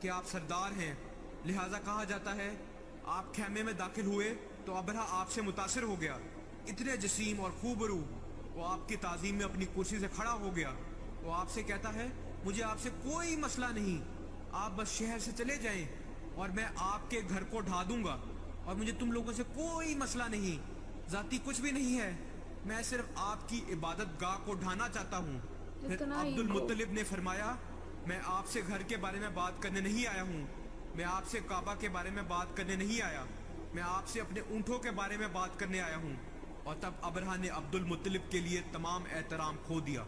کہ آپ سردار ہیں، لہٰذا کہا جاتا ہے آپ خیمے میں داخل ہوئے تو ابرہہ آپ سے متاثر ہو گیا، اتنے جسیم اور خوبرو، وہ آپ کی تعظیم میں اپنی کرسی سے کھڑا ہو گیا۔ وہ آپ سے کہتا ہے مجھے آپ سے کوئی مسئلہ نہیں، آپ بس شہر سے چلے جائیں اور میں آپ کے گھر کو ڈھا دوں گا، اور مجھے تم لوگوں سے کوئی مسئلہ نہیں، ذاتی کچھ بھی نہیں ہے، میں صرف آپ کی عبادت گاہ کو ڈھانا چاہتا ہوں۔ پھر اتنا عبد ایگو۔ المطلب نے فرمایا میں آپ سے گھر کے بارے میں بات کرنے نہیں آیا ہوں، میں آپ سے کعبہ کے بارے میں بات کرنے نہیں آیا، میں آپ سے اپنے اونٹوں کے بارے میں بات کرنے آیا ہوں۔ اور تب ابرہہ نے عبد المطلب کے لیے تمام احترام کھو دیا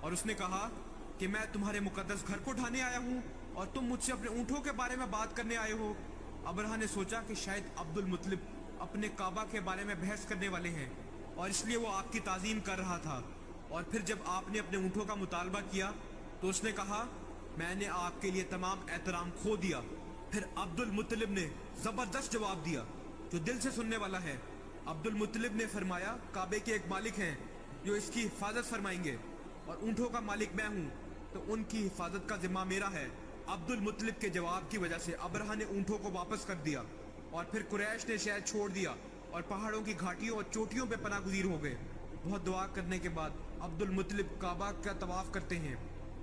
اور اس نے کہا کہ میں تمہارے مقدس گھر کو ڈھانے آیا ہوں اور تم مجھ سے اپنے اونٹوں کے بارے میں بات کرنے آئے ہو۔ ابرہہ نے سوچا کہ شاید عبد المطلب اپنے کعبہ کے بارے میں بحث کرنے والے ہیں اور اس لیے وہ آپ کی تعظیم کر رہا تھا، اور پھر جب آپ نے اپنے اونٹوں کا مطالبہ کیا تو اس نے کہا میں نے آپ کے لیے تمام احترام کھو دیا۔ پھر عبد المطلب نے زبردست جواب دیا جو دل سے سننے والا ہے۔ عبد المطلب نے فرمایا کعبے کے ایک مالک ہیں جو اس کی حفاظت فرمائیں گے، اور اونٹوں کا مالک میں ہوں تو ان کی حفاظت کا ذمہ میرا ہے۔ عبد المطلب کے جواب کی وجہ سے ابرہہ نے اونٹوں کو واپس کر دیا، اور پھر قریش نے شہر چھوڑ دیا اور پہاڑوں کی گھاٹیوں اور چوٹیوں پہ پناہ گزیر ہو گئے۔ بہت دعا کرنے کے بعد عبد المطلب کعبہ کا طواف کرتے ہیں۔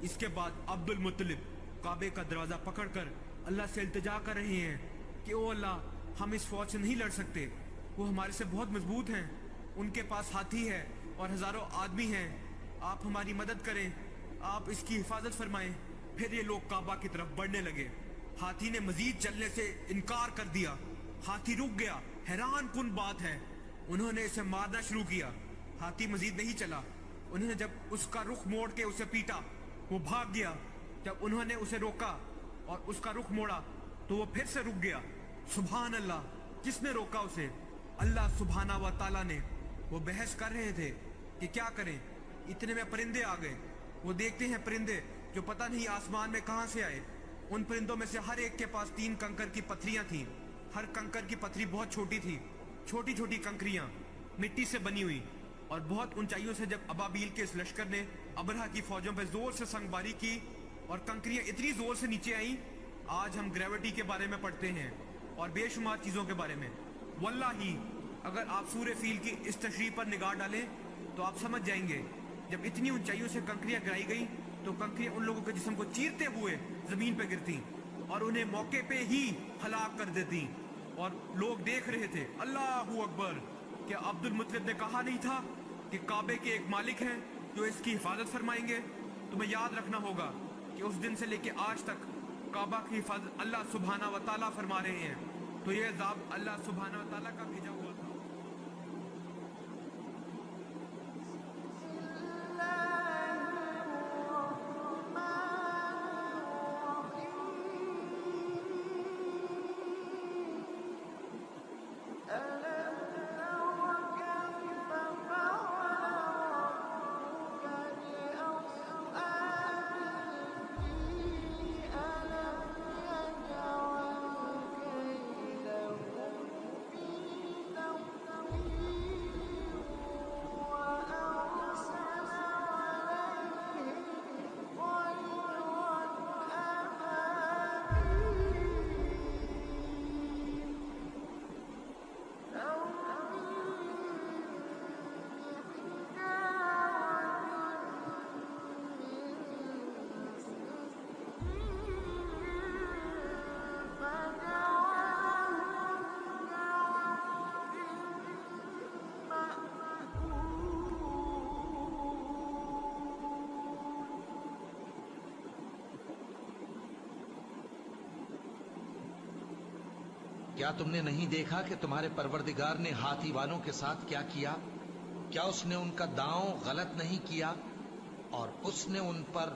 اس کے بعد عبد المطلب کعبے کا دروازہ پکڑ کر اللہ سے التجا کر رہے ہیں کہ او اللہ ہم اس فوج سے نہیں لڑ سکتے، وہ ہمارے سے بہت مضبوط ہیں، ان کے پاس ہاتھی ہے اور ہزاروں آدمی ہیں، آپ ہماری مدد کریں، آپ اس کی حفاظت فرمائیں۔ پھر یہ لوگ کعبہ کی طرف بڑھنے لگے۔ ہاتھی نے مزید چلنے سے انکار کر دیا، ہاتھی رک گیا، حیران کن بات ہے، انہوں نے اسے مارنا شروع کیا، ہاتھی مزید نہیں چلا، انہوں نے جب اس کا رخ موڑ کے اسے پیٹا وہ بھاگ گیا، جب انہوں نے اسے روکا اور اس کا رخ موڑا تو وہ پھر سے رک گیا۔ سبحان اللہ، کس نے روکا اسے؟ اللہ سبحانہ و تعالیٰ نے۔ وہ بحث کر رہے تھے کہ کیا کریں، اتنے میں پرندے آ گئے، وہ دیکھتے ہیں پرندے جو پتہ نہیں آسمان میں کہاں سے آئے، ان پرندوں میں سے ہر ایک کے پاس 3 کنکر کی پتھریاں تھیں، ہر کنکر کی پتھری بہت چھوٹی تھی، چھوٹی چھوٹی کنکریاں مٹی سے بنی ہوئی، اور بہت اونچائیوں سے جب ابابیل کے اس لشکر نے ابرہہ کی فوجوں پہ زور سے سنگ باری کی اور کنکریاں اتنی زور سے نیچے آئیں، آج ہم گریوٹی کے بارے میں پڑھتے ہیں اور بے شمار چیزوں کے بارے میں، واللہ اگر آپ سورہ فیل کی اس تشریح پر نگاہ ڈالیں تو آپ سمجھ جائیں گے جب اتنی اونچائیوں سے کنکریاں گرائی گئیں تو کنکریاں ان لوگوں کے جسم کو چیرتے ہوئے زمین پہ گرتی اور انہیں موقع پہ ہی ہلاک کر دیتی، اور لوگ دیکھ رہے تھے۔ اللہ اکبر! کیا عبد المطلب نے کہا نہیں تھا کہ کعبے کے ایک مالک ہیں جو اس کی حفاظت فرمائیں گے؟ تمہیں یاد رکھنا ہوگا کہ اس دن سے لے کے آج تک کعبہ کی حفاظت اللہ سبحانہ و تعالیٰ فرما رہے ہیں، تو یہ عذاب اللہ سبحانہ و تعالیٰ کا بھیجا ہوا تھا۔ کیا تم نے نہیں دیکھا کہ تمہارے پروردگار نے ہاتھی والوں کے ساتھ کیا کیا؟ کیا اس نے ان کا داؤں غلط نہیں کیا؟ اور اس نے ان پر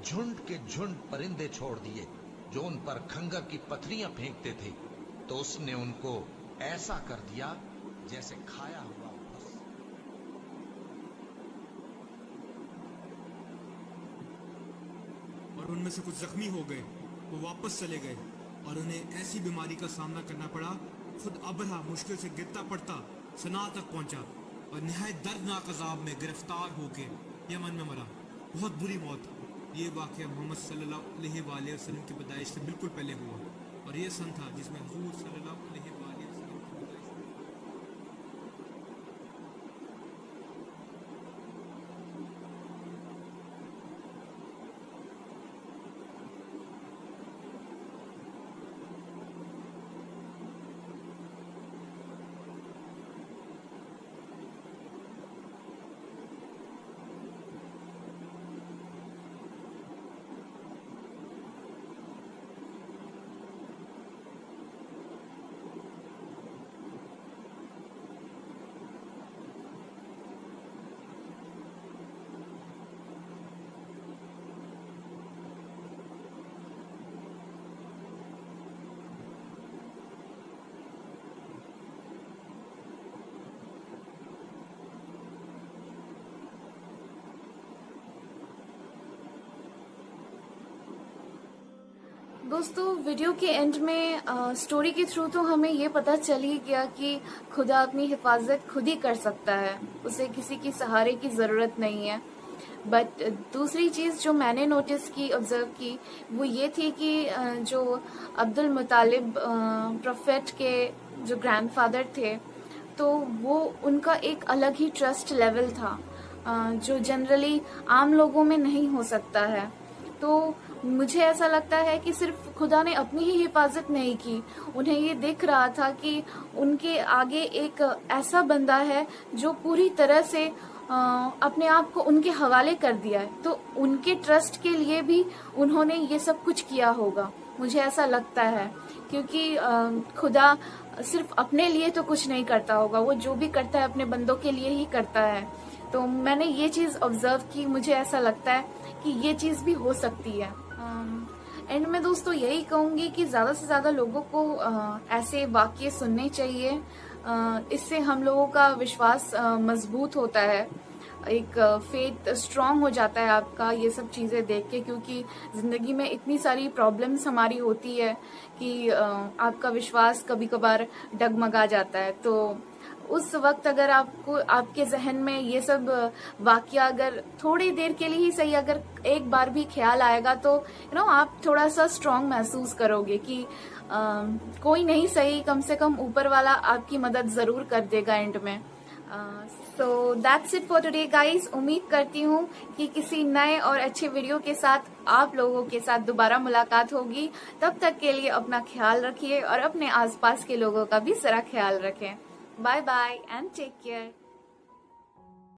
جھنڈ کے جھنڈ پرندے چھوڑ دیے جو ان پر کھنگر کی پتھریاں پھینکتے تھے، تو اس نے ان کو ایسا کر دیا جیسے کھایا ہوا بھس۔ اور ان میں سے کچھ زخمی ہو گئے، وہ واپس چلے گئے اور انہیں ایسی بیماری کا سامنا کرنا پڑا، خود ابرہہ مشکل سے گرتا پڑتا صنعاء تک پہنچا اور نہایت دردناک عذاب میں گرفتار ہو کے یمن میں مرا۔ بہت بری موت، یہ واقعہ محمد صلی اللہ علیہ وآلہ وسلم کی پیدائش سے بالکل پہلے ہوا، اور یہ سن تھا جس میں حضور صلی اللہ علیہ وآلہ وسلم کی پیدائش دوستو ویڈیو کے اینڈ میں سٹوری کے تھرو تو ہمیں یہ پتہ چل ہی گیا کہ خدا اپنی حفاظت خود ہی کر سکتا ہے، اسے کسی کی سہارے کی ضرورت نہیں ہے. بٹ دوسری چیز جو میں نے نوٹس کی، آبزرو کی، وہ یہ تھی کہ جو عبد المطالب پروفیٹ کے جو گرینڈ فادر تھے، تو وہ ان کا ایک الگ ہی ٹرسٹ لیول تھا جو جنرلی عام لوگوں میں نہیں ہو سکتا ہے. تو مجھے ایسا لگتا ہے کہ صرف خدا نے اپنی ہی حفاظت نہیں کی، انہیں یہ دیکھ رہا تھا کہ ان کے آگے ایک ایسا بندہ ہے جو پوری طرح سے اپنے آپ کو ان کے حوالے کر دیا ہے، تو ان کے ٹرسٹ کے لیے بھی انہوں نے یہ سب کچھ کیا ہوگا. مجھے ایسا لگتا ہے کیونکہ خدا صرف اپنے لیے تو کچھ نہیں کرتا ہوگا، وہ جو بھی کرتا ہے اپنے بندوں کے لیے ہی کرتا ہے. تو میں نے یہ چیز آبزرو کی، مجھے ایسا لگتا ہے کہ یہ چیز بھی ہو سکتی ہے. اینڈ میں دوستو یہی کہوں گی کہ زیادہ سے زیادہ لوگوں کو ایسے واقعے سننے چاہیے، اس سے ہم لوگوں کا وشواس مضبوط ہوتا ہے، ایک فیتھ اسٹرانگ ہو جاتا ہے آپ کا یہ سب چیزیں دیکھ کے، کیونکہ زندگی میں اتنی ساری پرابلمس ہماری ہوتی ہے کہ آپ کا وشواس کبھی کبھار ڈگمگا جاتا ہے. تو اس وقت اگر آپ کے ذہن میں یہ سب واقعہ اگر تھوڑی دیر کے لیے ہی صحیح اگر ایک بار بھی خیال آئے گا تو آپ تھوڑا سا اسٹرانگ محسوس کرو گے کہ کوئی نہیں صحیح، کم سے کم اوپر والا آپ کی مدد ضرور کر دے گا اینڈ میں. So that's it for today guys. امید کرتی ہوں کہ کسی نئے اور اچھے ویڈیو کے ساتھ آپ لوگوں کے ساتھ دوبارہ ملاقات ہوگی. تب تک کے لیے اپنا خیال رکھیے اور اپنے آس پاس کے لوگوں کا بھی ذرا خیال رکھیں. Bye bye and take care.